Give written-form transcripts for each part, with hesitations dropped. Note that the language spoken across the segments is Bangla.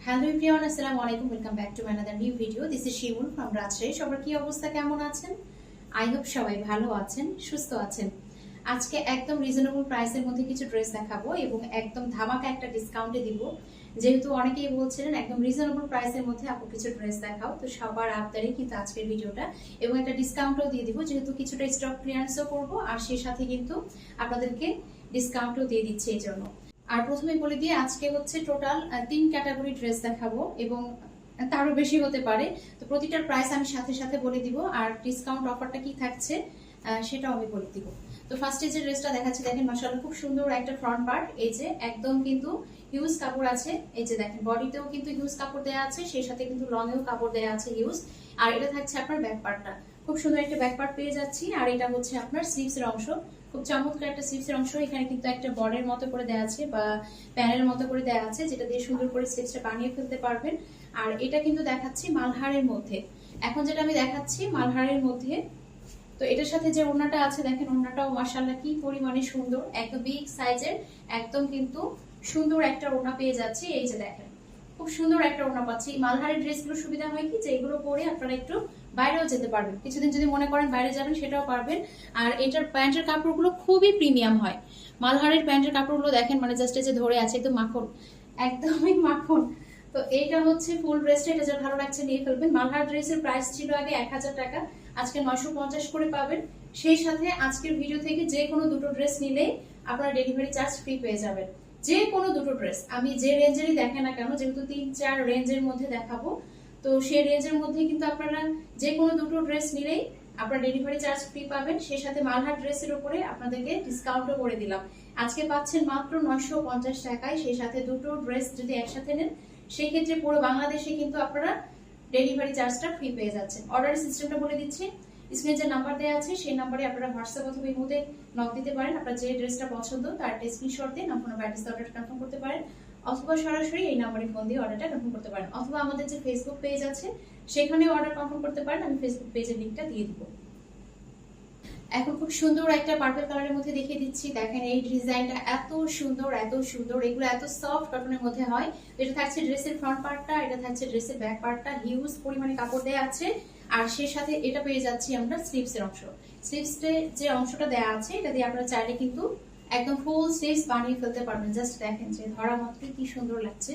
হ্যালো এভরিওয়ান, আসসালামু আলাইকুম। Welcome back to another new video. This is Shimul from Rajshahi. সবার কি অবস্থা, কেমন আছেন? আই হোপ সবাই ভালো আছেন, সুস্থ আছেন। আজকে একদম রিজনেবল প্রাইসের মধ্যে কিছু ড্রেস দেখাবো এবং একদম ধামাকা একটা ডিসকাউন্টে দিব। যেহেতু অনেকেই বলছিলেন একদম রিজনেবল প্রাইসের মধ্যে আপু কিছু ড্রেস দেখাও, তো সবার আবদারে কিন্তু আজকের ভিডিওটা এবং একটা ডিসকাউন্টও দিয়ে দিব। যেহেতু কিছুটা স্টক ক্লিয়ারেন্সও করবো আর সেই সাথে কিন্তু আপনাদেরকে ডিসকাউন্টও দিয়ে দিচ্ছি এই জন্য। আর প্রথমে বলে দিয়ে আজকে হচ্ছে টোটাল 3 ক্যাটাগরি ড্রেস দেখাবো এবং তারও বেশি হতে পারে। তো প্রতিটার প্রাইস আমি সাথে সাথে বলে দিব আর ডিসকাউন্ট অফারটা কি থাকছে সেটাও আমি বলে দিব। তো ফার্স্টে যে ড্রেসটা দেখাচ্ছি দেখেন, মাশাআল্লাহ খুব সুন্দর একটা ফ্রন্ট পার্ট। এই যে একদম কিন্তু হিউজ কাপড় আছে। এই যে দেখেন বডিতেও কিন্তু হিউজ কাপড় দেওয়া আছে, সেই সাথে কিন্তু লং এও কাপড় দেওয়া আছে হিউজ। আর এটা থাকছে আপনার ব্যাক পার্টটা, খুব সুন্দর একটা ব্যাক পার্ট পেয়ে যাচ্ছি। আর এটা হচ্ছে আপনার স্লিভস এর অংশ, খুব চমৎকার একটা স্লিভস এর অংশ। এখানে কিন্তু একটা বর্ডের মতো করে দেওয়া আছে বা প্যানেলের মতো করে দেওয়া আছে, যেটা দিয়ে সুন্দর করে স্লিভসটা বানিয়ে ফেলতে পারবেন। আর এটা কিন্তু দেখাচ্ছি মালহারের মধ্যে। এখন যেটা আমি দেখাচ্ছি মালহারের মধ্যে, তো এটার সাথে যে ওড়নাটা আছে দেখেন, ওড়নাটাও মাশাআল্লাহ কি পরিমাণে সুন্দর, একদম বিগ সাইজের, একদম কিন্তু সুন্দর একটা ওড়না পেয়ে যাচ্ছি। এই যে দেখেন খুব সুন্দর একটা ওড়না পাচ্ছি। মালহারের ড্রেসগুলো সুবিধা হয় কি যে এগুলো পরে আপনারা একটু বাইরেও যেতে পারবেন, কিছুদিন যদি মনে করেন বাইরে যাবেন সেটাও পারবেন। আর এটার প্যান্টের কাপড়গুলো খুবই প্রিমিয়াম হয়। মালহারের প্যান্টের কাপড়গুলো দেখেন, মানে জাস্ট এই যে ধরে আছে, একদম মাখন, একদমই মাখন। তো এইটা হচ্ছে ফুল ড্রেসটা, এটা যা ভালো লাগছে নিয়ে ফেলবেন। মালহার ড্রেসের প্রাইস ছিল আগে 1000 টাকা, আজকে 950 করে পাবেন। সেই সাথে আজকের ভিডিও থেকে যে কোনো দুটো ড্রেস নিলেই আপনারা ডেলিভারি চার্জ ফ্রি পেয়ে যাবেন। যে কোনো দুটো ড্রেস আমি যে রেঞ্জেরই দেখেন না কেন, যেহেতু 3-4 রেঞ্জের মধ্যে দেখাবো, তো সেই রেঞ্জের মধ্যে কিন্তু আপনারা যে কোনো দুটো ড্রেস নিলেই আপনারা ডেলিভারি চার্জ ফ্রি পাবেন। সেই সাথে মালহার ড্রেসের উপরে আপনাদেরকে ডিসকাউন্টও করে দিলাম। আজকে পাচ্ছেন মাত্র 950 টাকায়। সেই সাথে দুটো ড্রেস যদি একসাথে নেন সেই ক্ষেত্রে পুরো বাংলাদেশে কিন্তু আপনারা ডেলিভারি চার্জটা ফ্রি পেয়ে যাচ্ছেন। অর্ডার সিস্টেমটা বলে দিচ্ছি, স্ক্রিনে যে নাম্বার দেওয়া আছে সেই নাম্বারে আপনারা হোয়াটসঅ্যাপ অথবা ইমোতে নক দিতে পারেন। আপনার যে ড্রেসটা পছন্দ তার স্ক্রিনশট দিয়ে নাম ফোন অ্যাড্রেস অর্ডারটা কনফার্ম করতে পারেন, অথবা সরাসরি এই নাম্বারে ফোন দিয়ে অর্ডারটা কনফার্ম করতে পারেন, অথবা আমাদের যে ফেসবুক পেজ আছে সেখানেও অর্ডার কনফার্ম করতে পারেন। আমি ফেসবুক পেজের লিংকটা দিয়ে দিব। এখন খুব সুন্দর একটা পার্পল কালারের মধ্যে দেখিয়ে দিচ্ছি। দেখেন এই ডিজাইনটা এত সুন্দর, এত সুন্দর, এগুলো এত সফট কটনের মধ্যে হয়। এটা থাকছে ড্রেসের ফ্রন্ট পার্টটা, এটা থাকছে ড্রেসের ব্যাক পার্টটা, হিউজ পরিমাণে কাপড় দেওয়া আছে। আর সেই সাথে এটা পেয়ে যাচ্ছি আমরা স্লিভস এর অংশ। স্লিভসে যে অংশটা দেওয়া আছে এটা দিয়ে আপনারা চাইলে কিন্তু একদম ফুল স্লিভস বানিয়ে ফেলতে পারবেন। জাস্ট দেখেন যে ধরা মাত্রই কি সুন্দর লাগছে,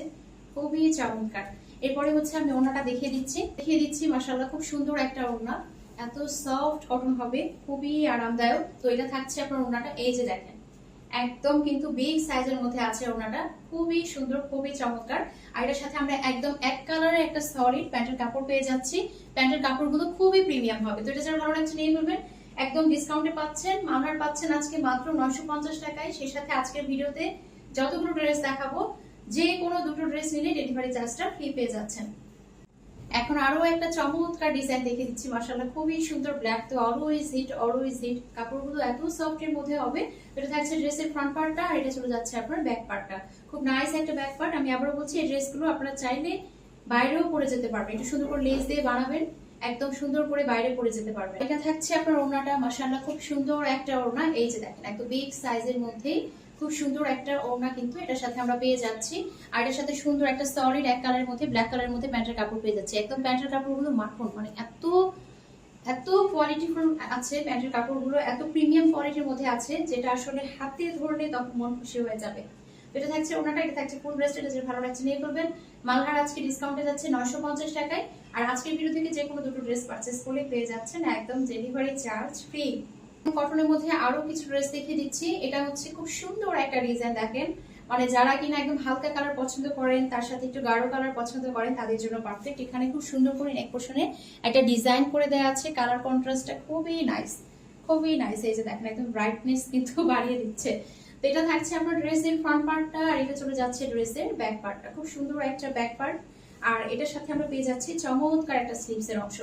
খুবই চমৎকার। এরপরে হচ্ছে আমি ওড়নাটা দেখিয়ে দিচ্ছি মাশাআল্লাহ খুব সুন্দর একটা ওড়না, এত সফট কটন হবে, খুবই আরামদায়ক। তো এটা থাকছে আপনার ওড়নাটা, এই যে দেখেন একদম কিন্তু বিগ সাইজের মধ্যে আছে ওড়নাটা, খুবই সুন্দর, খুবই চমৎকার। আর এটার সাথে আমরা একদম এক কালারের একটা সলিড প্যান্টের কাপড় পেয়ে যাচ্ছি। প্যান্টের কাপড়গুলো খুবই প্রিমিয়াম হবে। তো এটা যারা ভালো লাগছে নিয়ে ফেলবেন, একদম ডিসকাউন্টে পাচ্ছেন। মালহার পাচ্ছেন আজকে মাত্র 950 টাকায়। সেই সাথে আজকের ভিডিওতে যতগুলো ড্রেস দেখাবো যে কোনো দুটো ড্রেস নিলে ডেলিভারি চার্জটা ফ্রি পেয়ে যাচ্ছেন। এখন আরো একটা চমৎকার ডিজাইন দেখে দিচ্ছি, মাশাআল্লাহ খুবই সুন্দর। ব্ল্যাক তো অলওয়েজ হিট, অলওয়েজ হিট। কাপড়গুলো এত সফট এর মধ্যে হবে। এটা থাকছে ড্রেসের ফ্রন্ট পার্টটা, আর এটা চলে যাচ্ছে আপনার ব্যাক পার্টটা। খুব নাইস একটা ব্যাক পার্ট। আমি আবারও বলছি এই ড্রেসগুলো আপনারা চাইলে বাইরেও পরে যেতে পারবেন, একটু সুন্দর করে লেস দিয়ে বানাবেন, একদম সুন্দর করে বাইরে পরে যেতে পারবেন। এটা থাকছে আপনার ওড়নাটা, মাশাআল্লাহ খুব সুন্দর একটা ওড়না। এই যে দেখেন একদম বিগ সাইজের মধ্যেই খুব সুন্দর একটা ওড়না কিন্তু এটার সাথে আমরা পেয়ে যাচ্ছি। আর এটার সাথে সুন্দর একটা সলিড এক কালারের মধ্যে, ব্ল্যাক কালারের মধ্যে প্যান্টের কাপড় পেয়ে যাচ্ছে। একদম প্যান্টের কাপড়গুলো মাখন, মানে এত এত কোয়ালিটিফুল আছে প্যান্টের কাপড়গুলো, এত প্রিমিয়াম কোয়ালিটির মধ্যে আছে, যেটা আসলে হাতে ধরলে তখন মন খুশি হয়ে যাবে। এটা থাকছে ওনাটা, এটা থাকছে ফুল ব্রেস্ট। এটা যে ভালো লাগছে নিয়ে করবেন। মালহার আজকে ডিসকাউন্টে যাচ্ছে 950 টাকায়। আর আজকের ভিডিও থেকে যে কোনো দুটো ড্রেস পারচেজ করলে পেয়ে যাচ্ছেন একদম ডেলিভারি চার্জ ফ্রি। কটনের মধ্যে আরো কিছু ড্রেস দেখিয়ে দিচ্ছি। এটা হচ্ছে খুব সুন্দর একটা ডিজাইন, দেখেন মানে যারা কিনা একদম হালকা কালার পছন্দ করেন, তার সাথে একটু গাঢ় কালার পছন্দ করেন, তাদের জন্য পারফেক্ট। এখানে খুব সুন্দর করে নেক পোর্শনে একটা ডিজাইন করে দেওয়া আছে, কালার কন্ট্রাস্টটা খুবই নাইস, খুবই নাইস। এই যে দেখেন একদম ব্রাইটনেস কিন্তু বাড়িয়ে দিচ্ছে। তো এটা থাকছে আপনার ড্রেসের ফ্রন্ট পার্টটা, আর এটা চলে যাচ্ছে ড্রেসের ব্যাক পার্টটা। খুব সুন্দর একটা ব্যাক পার্ট। আর এটার সাথে আমরা পেয়ে যাচ্ছি চমৎকার একটা স্লিভস এর অংশ।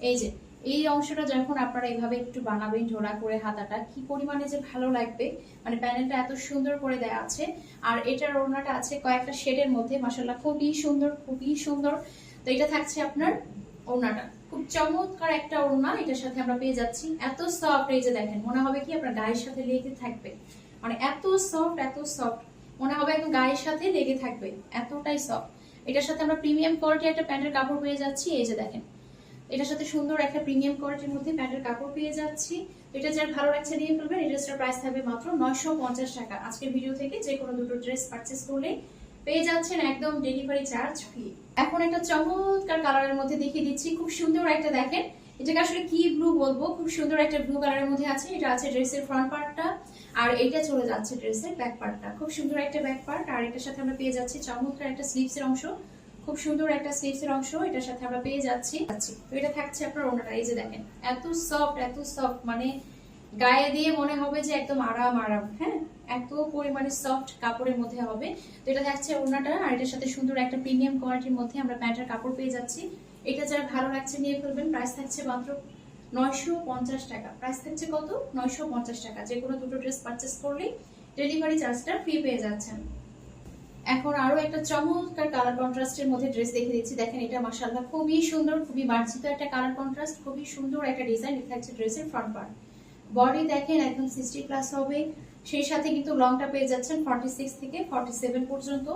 এই যে এই অংশটা যখন আপনারা এইভাবে একটু বানাবেন ঝোলা করে, হাতাটা কি পরিমাণে যে ভালো লাগবে, মানে প্যানেলটা এত সুন্দর করে দেয়া আছে। আর এটার ওড়নাটা আছে কয়েকটা শেডের মধ্যে, মাশাআল্লাহ খুবই সুন্দর, খুবই সুন্দর। তো এটা থাকছে আপনার ওড়নাটা, খুব চমৎকার একটা ওড়না এটার সাথে আমরা পেয়ে যাচ্ছি। এত সফট, এই যে দেখেন মনে হবে কি আপনার গায়ের সাথে লেগে থাকবে, মানে এত সফট, এত সফট, মনে হবে একদম গায়ের সাথে লেগে থাকবে, এতটাই সফট। এটার সাথে আমরা প্রিমিয়াম কোয়ালিটির একটা প্যান্টের কাপড় পেয়ে যাচ্ছি। এই যে দেখেন, এটার সাথে সুন্দর একটা প্রিমিয়াম কোয়ালিটির মধ্যে প্যান্টের কাপড় পেয়ে যাচ্ছি। এটা যার ভালো লাগছে নিয়ে ফেলবেন। এই ড্রেসটার প্রাইস থাকবে মাত্র 950 টাকা। আজকের ভিডিও থেকে যে কোনো দুটো ড্রেস পারচেস করলে পেয়ে যাচ্ছেন একদম ডেলিভারি চার্জ ফ্রি। এখন একটা চমৎকার কালারের মধ্যে দেখিয়ে দিচ্ছি, খুব সুন্দর একটা, দেখেন এটাকে আসলে কি ব্লু বলবো, খুব সুন্দর একটা ব্লু কালারের মধ্যে আছে। এটা আছে ড্রেসের ফ্রন্ট পার্টটা, আর এইটা চলে যাচ্ছে ড্রেসের ব্যাক পার্টটা। খুব সুন্দর একটা ব্যাক পার্ট, আর এটার সাথে আমরা পেয়ে যাচ্ছি চমৎকার একটা স্লিভসের অংশ, খুব সুন্দর একটা স্লিভসের অংশ এটার সাথে আমরা পেয়ে যাচ্ছি। তো এটা থাকছে আপনার ওনাটা, এই যে দেখেন এত সফট, মানে গায়ে দিয়ে মনে হবে যে একদম আরাম আরাম, হ্যাঁ এত পরিমাণে সফট কাপড়ের মধ্যে হবে। তো এটা থাকছে ওনাটা, আর এটার সাথে সুন্দর একটা প্রিমিয়াম কোয়ালিটির মধ্যে আমরা প্যান্টের কাপড় পেয়ে যাচ্ছি। এটা যার ভালো লাগছে নিয়ে ফেলবেন। প্রাইস থাকছে মাত্র 950 টাকা। প্রাইস থাকছে কত? 950 টাকা। যে কোনো দুটো ড্রেস পারচেস করলেই ডেলিভারি চার্জটা ফ্রি পেয়ে যাচ্ছেন। এখন আরো একটা চমৎকার কালার কন্ট্রাস্টের মধ্যে ড্রেস দেখে দিচ্ছি। দেখেন এটা মাশাআল্লাহ খুবই সুন্দর, খুবই মার্জিত একটা কালার কন্ট্রাস্ট, খুবই সুন্দর একটা ডিজাইন। এটা থাকছে ড্রেসের ফ্রন্ট পার্ট। বডি দেখেন একদম 60 প্লাস হবে, সেই সাথে কিন্তু লংটা পেয়ে যাচ্ছেন 46 থেকে 47 পর্যন্ত।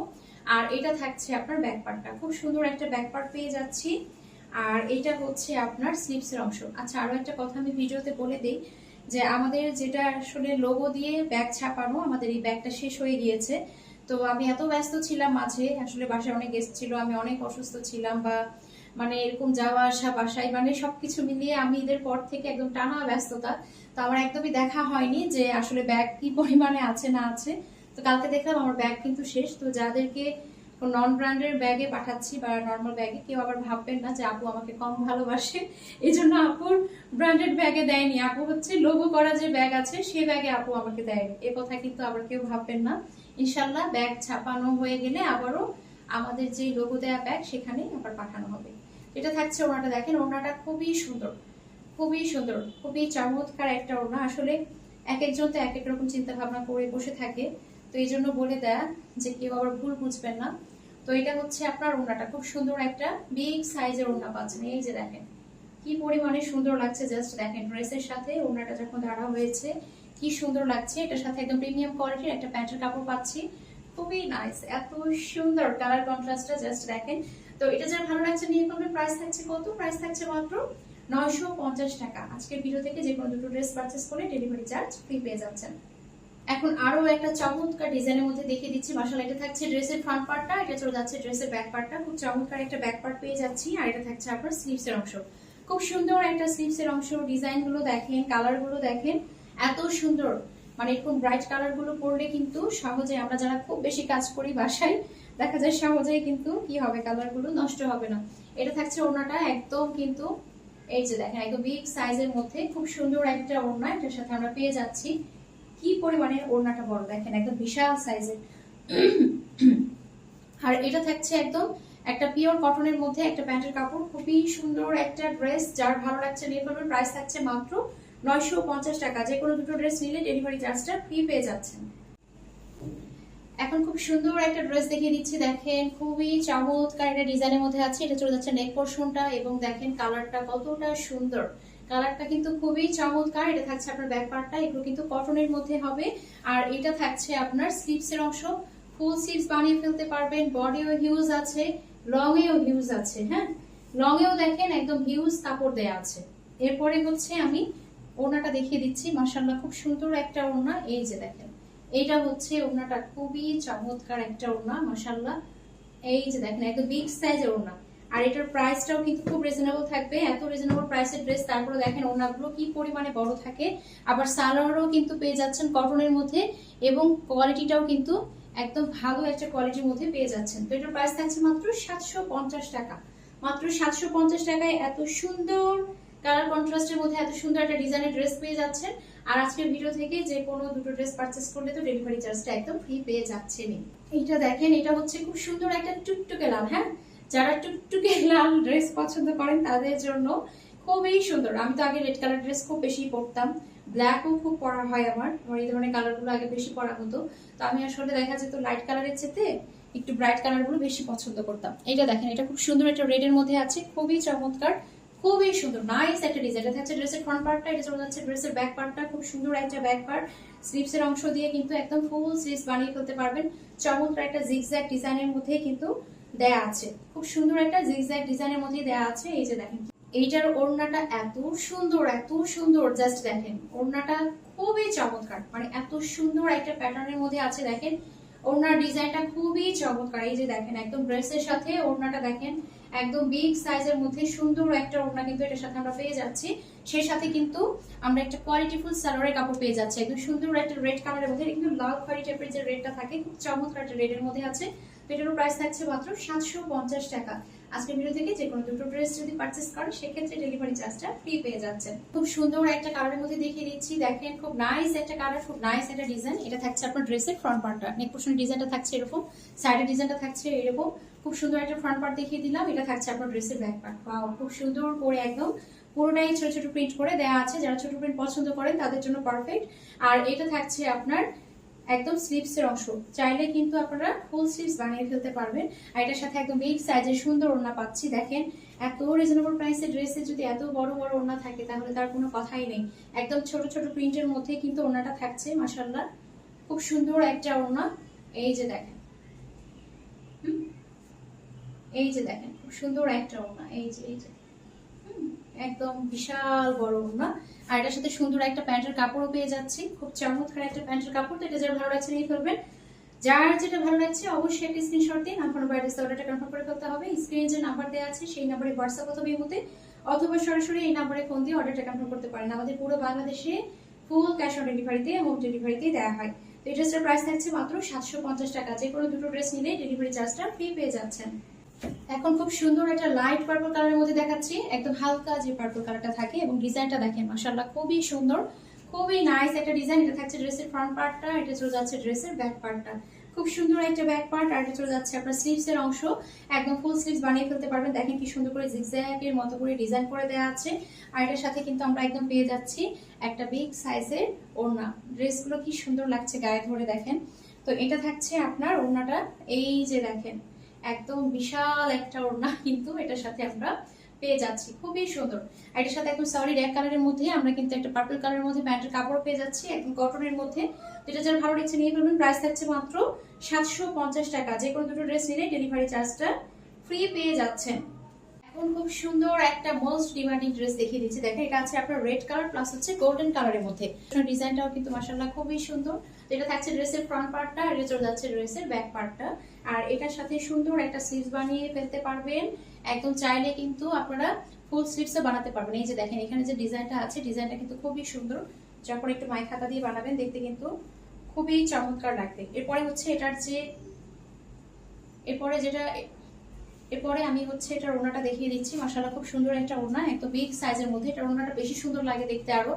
আর এটা থাকছে আপনার ব্যাক পার্টটা, খুব সুন্দর একটা ব্যাক পার্ট পেয়ে যাচ্ছি। আর এটা হচ্ছে আপনার স্লিভসের অংশ। আচ্ছা, আরো একটা কথা আমি ভিডিওতে বলে দেই যে আমাদের যেটা আসলে লোগো দিয়ে ব্যাগ ছাপানো, আমাদের এই ব্যাগটা শেষ হয়ে গিয়েছে। তো আমি এত ব্যস্ত ছিলাম মাঝে, আসলে বাসায় অনেক গেস্ট ছিল, আমি অনেক অসুস্থ ছিলাম, বা মানে এরকম যাওয়া আসা বাসায় মানে সবকিছু মিলিয়ে আমি ঈদের পর থেকে একদম টানা ব্যস্ততা। তো আমার একদমই দেখা হয়নি যে আসলে ব্যাগ কি পরিমাণে আছে না আছে। তো কালকে দেখলাম আমার ব্যাগ কিন্তু শেষ। তো যাদেরকে নন ব্র্যান্ডের ব্যাগে পাঠাচ্ছি বা নর্মাল ব্যাগে, কেউ আবার ভাববেন না যে আপু আমাকে কম ভালোবাসে, এই জন্য আপুর ব্র্যান্ডেড ব্যাগে দেয়নি। আপু হচ্ছে লোগো করা যে ব্যাগ আছে সেই ব্যাগে আপু আমাকে দেয়নি, এ কথা কিন্তু আবার কেউ ভাববেন না। ইনশাল্লাহ ব্যাগ ছাপানো হয়ে গেলে আবারও আমাদের যে লোগো দেয়া ব্যাগ সেখানেই আবার পাঠানো হবে। এটা থাকছে ওনাটা, দেখেন ওনাটা খুবই সুন্দর, খুবই সুন্দর, খুবই চমৎকার একটা ওনা। আসলে এক একজন তো এক এক রকম চিন্তা ভাবনা করে বসে থাকে, তো এই জন্য বলে দেয়া যে কেউ আবার ভুল বুঝবেন না। তো এটা হচ্ছে আপনার ওনাটা, খুব সুন্দর একটা বিগ সাইজের ওনা পাচ্ছেন। এই যে দেখেন কি পরিমাণে সুন্দর লাগছে, জাস্ট দেখেন ড্রেসের সাথে ওনাটা যখন দাঁড়া হয়েছে কি সুন্দর লাগছে। এটার সাথে একদম প্রিমিয়াম কোয়ালিটির একটা প্যান্টের কাপড় পাচ্ছি, খুবই নাইস, এত সুন্দর কালার কন্ট্রাস্টটা জাস্ট দেখেন। তো এটা যারা ভালো লাগছে নিয়ে ফেলবেন। প্রাইস থাকছে কত? প্রাইস থাকছে মাত্র 950 টাকা। আজকের ভিডিও থেকে যে কোনো দুটো ড্রেস পারচেস করে ডেলিভারি চার্জ ফ্রি পেয়ে যাচ্ছেন। এখন আরো একটা চমৎকার ডিজাইনের মধ্যে দেখিয়ে দিচ্ছি। মাশাআল্লাহ, এটা থাকছে ড্রেসের ফ্রন্ট পার্টটা, এটা চলে যাচ্ছে ড্রেসের ব্যাক পার্টটা। খুব চমৎকার একটা ব্যাক পার্ট পেয়ে যাচ্ছি, আর এটা থাকছে আপনার স্লিভসের অংশ। খুব সুন্দর একটা স্লিভসের অংশ। ডিজাইন গুলো দেখেন, কালার গুলো দেখেন, এত সুন্দর। মানে এরকম ব্রাইট কালার গুলো পরলে কিন্তু সহজে, আমরা যারা খুব বেশি কাজ করি বাসায়, দেখা যায় সহজেই কিন্তু কি হবে, কালার গুলো নষ্ট হবে না। এটা থাকছে ওড়নাটা একদম কিন্তু এই যে দেখেন একদম বিগ সাইজের মধ্যে খুব সুন্দর একটা ওড়না, এটার সাথে আমরা পেয়ে যাচ্ছি। কি পরিমাণে ওড়নাটা বড় দেখেন, একদম বিশাল সাইজের। আর এটা থাকছে একদম একটা পিওর কটনের মধ্যে একটা প্যান্টের কাপড়, খুবই সুন্দর একটা ড্রেস। যার ভালো লাগছে নিয়ে ফেলবেন। প্রাইস থাকছে মাত্র 950 টাকা। যে কোনো দুটো ড্রেস নিলে ডেলিভারি চার্জটা ফ্রি পেয়ে যাচ্ছেন। এখন খুব সুন্দর একটা ড্রেস দেখিয়ে দিচ্ছি। দেখেন খুবই চমৎকার একটা ডিজাইনের মধ্যে আছে। এটা চলে যাচ্ছে নেক পোর্শনটা, এবং দেখেন কালারটা কতটা সুন্দর, কালারটা কিন্তু খুবই চমৎকার। এটা থাকছে আপনার ব্যাক পার্টটা, এগুলো কিন্তু কটনের মধ্যে হবে। আর এটা থাকছে আপনার স্লিভসের অংশ, ফুল স্লিভস বানিয়ে ফেলতে পারবেন। বডিও হিউজ আছে, লং এও হিউজ আছে, হ্যাঁ লং এও দেখেন একদম হিউজ কাপড় দেয়া আছে। এরপরে হচ্ছে আমি ওড়নাটা দেখিয়ে দিচ্ছি। মাশাআল্লাহ, খুব সুন্দর একটা ওড়না। এই যে দেখেন এইটা হচ্ছে ওড়নাটা, খুবই চমৎকার একটা ওড়না মাশাআল্লাহ। এই যে দেখেন একদম বিগ সাইজের ওড়না। আর এটার প্রাইসটাও কিন্তু খুব রিজনেবল থাকবে। এত রিজনেবল প্রাইসের ড্রেস, তারপরে দেখেন ওড়নাগুলো কি পরিমাণে বড় থাকে। আবার সালোয়ারও কিন্তু পেয়ে যাচ্ছেন কটনের মধ্যে, এবং কোয়ালিটিটাও কিন্তু একদম ভালো একটা কোয়ালিটির মধ্যে পেয়ে যাচ্ছেন। তো এটার প্রাইস থাকছে মাত্র 750 টাকা। মাত্র 750 টাকায় এত সুন্দর কালার কন্ট্রাস্টের মধ্যে এত সুন্দর একটা ডিজাইনের ড্রেস পেয়ে যাচ্ছেন। আর আজকের ভিডিও থেকে যে কোনো দুটো ড্রেস পারচেস করলে তো ডেলিভারি চার্জটা একদম ফ্রি পেয়ে যাচ্ছেনই। এইটা দেখেন, এটা হচ্ছে খুব সুন্দর একটা টুকটুকে লাল, হ্যাঁ যারা টুকটুকে লাল ড্রেস পছন্দ করেন তাদের জন্য খুবই সুন্দর। আমি তো আগে রেড কালার ড্রেস খুব বেশি পরতাম, ব্ল্যাকও খুব পরা হয় আমার এই ধরনের কালার গুলো আগে বেশি পরা হতো। তো আমি আসলে দেখা যেত লাইট কালারের চেয়ে একটু ব্রাইট কালার গুলো বেশি পছন্দ করতাম। এটা দেখেন, এটা খুব সুন্দর একটা রেড এর মধ্যে আছে, খুবই চমৎকার, খুবই সুন্দর নাইস একটা ডিজাইন। এটা থাকছে ড্রেসের ফ্রন্ট পার্টটা, এটা চলে যাচ্ছে ড্রেসের ব্যাক পার্টটা। খুব সুন্দর একটা ব্যাক পার্ট, স্লিভস এর অংশ দিয়ে কিন্তু একদম ফুল স্লিভস বানিয়ে ফেলতে পারবেন। চমৎকার একটা জিগজ্যাগ ডিজাইনের মধ্যে কিন্তু দেয়া আছে, খুব সুন্দর একটা জিগজ্যাগ ডিজাইনের মধ্যে দেয়া আছে। এই যে দেখেন এইটার ওড়নাটা এত সুন্দর, এত সুন্দর, জাস্ট দেখেন ওড়নাটা খুবই চমৎকার, মানে এত সুন্দর একটা প্যাটার্নের মধ্যে আছে। দেখেন ওড়নার ডিজাইনটা খুবই চমৎকার। এই যে দেখেন একদম ড্রেসের সাথে ওড়নাটা দেখেন একদম বিগ সাইজের মধ্যে সুন্দর একটা ওড়না কিন্তু এটার সাথে আমরা পেয়ে যাচ্ছি। সেই সাথে কিন্তু আমরা একটা কোয়ালিটিফুল সালোয়ারের কাপড় পেয়ে যাচ্ছি, একদম সুন্দর একটা রেড কালারের মধ্যে। কিন্তু লাল খয়েরি টাইপের যে রেডটা থাকে, খুব চমৎকার একটা রেডের মধ্যে আছে। তো এটার প্রাইস থাকছে মাত্র 750 টাকা। আজকের ভিডিও থেকে যে কোনো দুটো ড্রেস যদি পারচেজ করেন সেক্ষেত্রে ডেলিভারি চার্জটা ফ্রি পেয়ে যাচ্ছেন। খুব সুন্দর একটা কালারের মধ্যে দেখিয়ে দিচ্ছি, দেখেন খুব নাইস একটা কালার, খুব নাইস একটা ডিজাইন। এটা থাকছে আপনার ড্রেসের ফ্রন্ট পার্টটা, নেক পোর্শনের ডিজাইনটা থাকছে এরকম, সাইডের ডিজাইনটা থাকছে এরকম। খুব সুন্দর একটা ফ্রন্ট পার্ট দেখিয়ে দিলাম। এটা থাকছে আপনার ড্রেসের ব্যাক পার্ট। ওয়াও, খুব সুন্দর করে একদম পুরোটাই ছোট ছোট প্রিন্ট করে দেওয়া আছে, যারা ছোট প্রিন্ট পছন্দ করেন তাদের জন্য পারফেক্ট। আর এটা থাকছে আপনার একদম স্লিভস এর অংশ, চাইলে কিন্তু আপনারা ফুল স্লিভস বানিয়ে ফেলতে পারবেন। আর এটার সাথে একদম বিগ সাইজের সুন্দর ওড়না পাচ্ছি। দেখেন এত রিজনেবল প্রাইসে ড্রেসে যদি এত বড় বড় ওড়না থাকে তাহলে তার কোনো কথাই নেই। একদম ছোট ছোট প্রিন্টের মধ্যে কিন্তু ওড়নাটা থাকছে, মাশাআল্লাহ খুব সুন্দর একটা ওড়না। এই যে দেখেন, এই যে দেখেন খুব সুন্দর একটা ওড়না। এই যে একদম বিশাল বড় ওড়না। আর এটার সাথে সুন্দর একটা প্যান্টের কাপড়ও পেয়ে যাচ্ছি, খুব চমৎকার একটা প্যান্টের কাপড়। তো এটা যার ভালো লাগছে নিয়ে ফেলবেন, যার যেটা ভালো লাগছে অবশ্যই একটা স্ক্রিনশট দিন। আপনার অ্যাড্রেস অর্ডারটা কনফার্ম করে করতে হবে। স্ক্রিনে যে নাম্বার দেওয়া আছে সেই নাম্বারে হোয়াটসঅ্যাপ অথবা ইমোতে অথবা সরাসরি এই নাম্বারে ফোন দিয়ে অর্ডারটা কনফার্ম করতে পারেন। আমাদের পুরো বাংলাদেশে ফুল ক্যাশ অন ডেলিভারিতে, হোম ডেলিভারিতে দেওয়া হয়। তো এই ড্রেসটার প্রাইস থাকছে মাত্র 750 টাকা। যে কোনো দুটো ড্রেস নিলে ডেলিভারি চার্জটা ফ্রি পেয়ে যাচ্ছেন। এখন খুব সুন্দর একটা লাইট পার্পল কালারের মধ্যে দেখাচ্ছি, একদম হালকা যে পার্পল কালারটা থাকে, এবং ডিজাইনটা দেখেন মাশাআল্লাহ খুবই সুন্দর, খুবই নাইস একটা ডিজাইন। এটা থাকছে ড্রেসের ফ্রন্ট পার্টটা, এটা চলে যাচ্ছে ড্রেসের ব্যাক পার্টটা। খুব সুন্দর একটা ব্যাক পার্ট, আর এটা চলে যাচ্ছে আপনার স্লিভস এর অংশ, একদম ফুল স্লিভস বানিয়ে ফেলতে পারবেন। দেখেন কি সুন্দর করে জিগজ্যাগ এর মতো করে ডিজাইন করে দেওয়া আছে। আর এটার সাথে কিন্তু আমরা একদম পেয়ে যাচ্ছি একটা বিগ সাইজের ওড়না। ড্রেসগুলো কি সুন্দর লাগছে গায়ে ধরে দেখেন। তো এটা থাকছে আপনার ওড়নাটা, এই যে দেখেন একদম বিশাল একটা ওড়না কিন্তু এটার সাথে আমরা পেয়ে যাচ্ছি, খুবই সুন্দর। আর এটার সাথে একদম সলিড এক কালারের মধ্যে আমরা কিন্তু একটা পার্পল কালারের মধ্যে প্যান্টের কাপড় পেয়ে যাচ্ছি, একদম কটনের মধ্যে। যেটা যার ভালো লাগছে নিয়ে ফেলবেন। প্রাইস থাকছে মাত্র 750 টাকা। যে কোনো দুটো ড্রেস নিলে ডেলিভারি চার্জটা ফ্রি পেয়ে যাচ্ছেন। এখন খুব সুন্দর একটা মোস্ট ডিমান্ডিং ড্রেস দেখিয়ে দিচ্ছি। দেখেন এটা আছে আপনার রেড কালার প্লাস হচ্ছে গোল্ডেন কালারের মধ্যে। ডিজাইনটাও কিন্তু মাশাআল্লাহ খুবই সুন্দর। এটা থাকছে ড্রেসের ফ্রন্ট পার্টটা, আর এটা চলে যাচ্ছে ড্রেসের ব্যাক পার্টটা। আর এটার সাথে সুন্দর একটা স্লিভস বানিয়ে ফেলতে পারবেন, একদম চাইলে কিন্তু আপনারা ফুল স্লিভসও বানাতে পারবেন। এই যে দেখেন এখানে যে ডিজাইনটা আছে, ডিজাইনটা কিন্তু খুবই সুন্দর। যখন একটু মাই খাতা দিয়ে বানাবেন দেখতে কিন্তু খুবই চমৎকার লাগবে। এরপরে হচ্ছে এটার যে এরপরে আমি হচ্ছে এটার ওড়নাটা দেখিয়ে দিচ্ছি। মাশাআল্লাহ খুব সুন্দর একটা ওড়না, একদম বিগ সাইজের মধ্যে। এটার ওড়নাটা বেশি সুন্দর লাগে দেখতে, আরো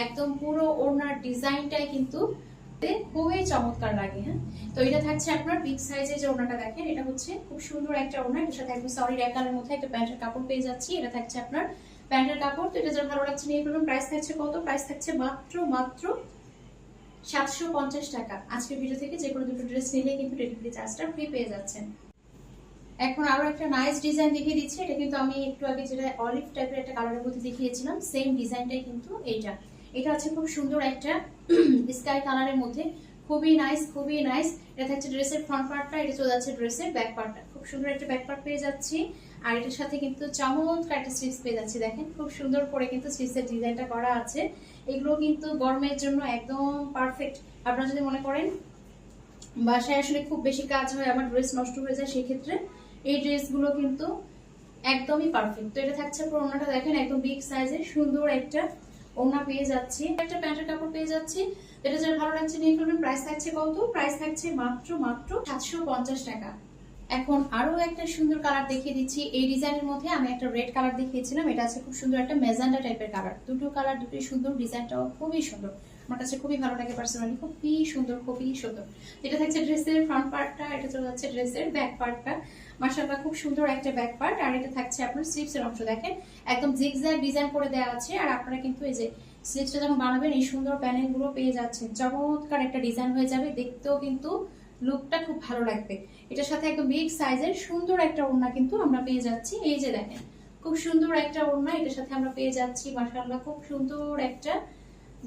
একদম পুরো ওড়নার ডিজাইনটাই কিন্তু খুবই চমৎকার লাগে। হ্যাঁ, তো এটা থাকছে আপনার বিগ সাইজের যে ওড়নাটা দেখেন, এটা হচ্ছে খুব সুন্দর একটা ওড়না। এটার সাথে একদম সলিড এক কালারের মধ্যে একটা প্যান্টের কাপড় পেয়ে যাচ্ছি। এটা থাকছে আপনার প্যান্টের কাপড়। তো এটা যার ভালো লাগছে নিয়ে ফেলুন। প্রাইস থাকছে কত? প্রাইস থাকছে মাত্র 750 টাকা। আজকের ভিডিও থেকে যে কোনো দুটো ড্রেস নিলে কিন্তু ডেলিভারি চার্জটা ফ্রি পেয়ে যাচ্ছেন। এখন আরো একটা নাইস ডিজাইন দেখিয়ে দিচ্ছি। এটা কিন্তু আমি একটু আগে যেটা অলিভ টাইপের একটা কালারের মধ্যে দেখিয়েছিলাম, সেম ডিজাইনটাই কিন্তু এইটা। এটা হচ্ছে খুব সুন্দর একটা স্কাই কালারের মধ্যে, খুবই নাইস, খুবই নাইস। এটা হচ্ছে ড্রেসের ফ্রন্ট পার্টটা, এটা চলে যাচ্ছে ড্রেসের ব্যাক পার্টটা। খুব সুন্দর একটা ব্যাক পার্ট পেয়ে যাচ্ছি, আর এটার সাথে কিন্তু চমৎকার একটা স্লিভস পেয়ে যাচ্ছি। দেখেন খুব সুন্দর করে কিন্তু স্লিভসের ডিজাইনটা করা আছে। এগুলো কিন্তু গরমের জন্য একদম পারফেক্ট। আপনারা যদি মনে করেন বাসায় আসলে খুব বেশি কাজ হয়, আমার ড্রেস নষ্ট হয়ে যায়, সেক্ষেত্রে এই ড্রেসগুলো কিন্তু একদমই পারফেক্ট। তো এটা থাকছে পুরো ওড়নাটা দেখেন একদম বিগ সাইজের সুন্দর একটা ওড়না পেয়ে যাচ্ছি, একটা প্যান্টের কাপড় পেয়ে যাচ্ছি। এটা যার ভালো লাগছে নিয়ে ফেলবেন। প্রাইস থাকছে কত? প্রাইস থাকছে মাত্র 750 টাকা। এখন আরো একটা সুন্দর কালার দেখিয়ে দিচ্ছি। এই ডিজাইনের মধ্যে আমি একটা রেড কালার দেখিয়েছিলাম, এটা আছে খুব সুন্দর একটা মেজেন্ডা টাইপের কালার। দুটো কালার দুটোই সুন্দর, ডিজাইনটাও খুবই সুন্দর, আমার কাছে খুবই ভালো লাগে পার্সোনালি, খুবই সুন্দর, খুবই সুন্দর। এটা থাকছে ড্রেসের ফ্রন্ট পার্টটা, এটা চলে যাচ্ছে ড্রেসের ব্যাক পার্টটা। মাশাআল্লাহ খুব সুন্দর একটা ব্যাক পার্ট। আর এটা থাকছে আপনার স্লিভস এর অংশ, দেখেন একদম জিগজ্যাগ ডিজাইন করে দেওয়া আছে। আর আপনারা কিন্তু এই যে স্লিভসটা যখন বানাবেন এই সুন্দর প্যানেল গুলো পেয়ে যাচ্ছেন, চমৎকার একটা ডিজাইন হয়ে যাবে, দেখতেও কিন্তু লুকটা খুব ভালো লাগবে। এটার সাথে একদম বিগ সাইজের সুন্দর একটা ওড়না কিন্তু আমরা পেয়ে যাচ্ছি। এই যে দেখেন খুব সুন্দর একটা ওড়না এটার সাথে আমরা পেয়ে যাচ্ছি। মাশাআল্লাহ খুব সুন্দর একটা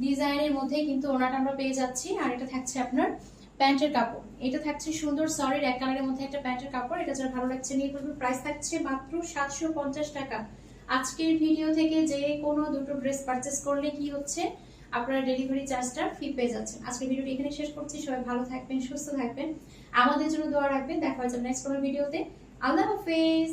ডিজাইনের মধ্যে কিন্তু ওড়নাটা আমরা পেয়ে যাচ্ছি। আর এটা থাকছে আপনার প্যান্টের কাপড়। এটা থাকছে সুন্দর সলিড এক কালারের মধ্যে একটা প্যান্টের কাপড়। এটা যার ভালো লাগছে নিয়ে ফেলবে। প্রাইস থাকছে মাত্র 750 টাকা। আজকের ভিডিও থেকে যে কোনো দুটো ড্রেস পারচেস করলে কি হচ্ছে, আপনারা ডেলিভারি চার্জটা ফ্রি পেয়ে যাচ্ছেন। আজকের ভিডিওটি এখানে শেষ করছি। সবাই ভালো থাকবেন, সুস্থ থাকবেন, আমাদের জন্য দোয়া রাখবেন। দেখা হচ্ছে নেক্সট কোনো ভিডিওতে। আল্লাহ হাফেজ।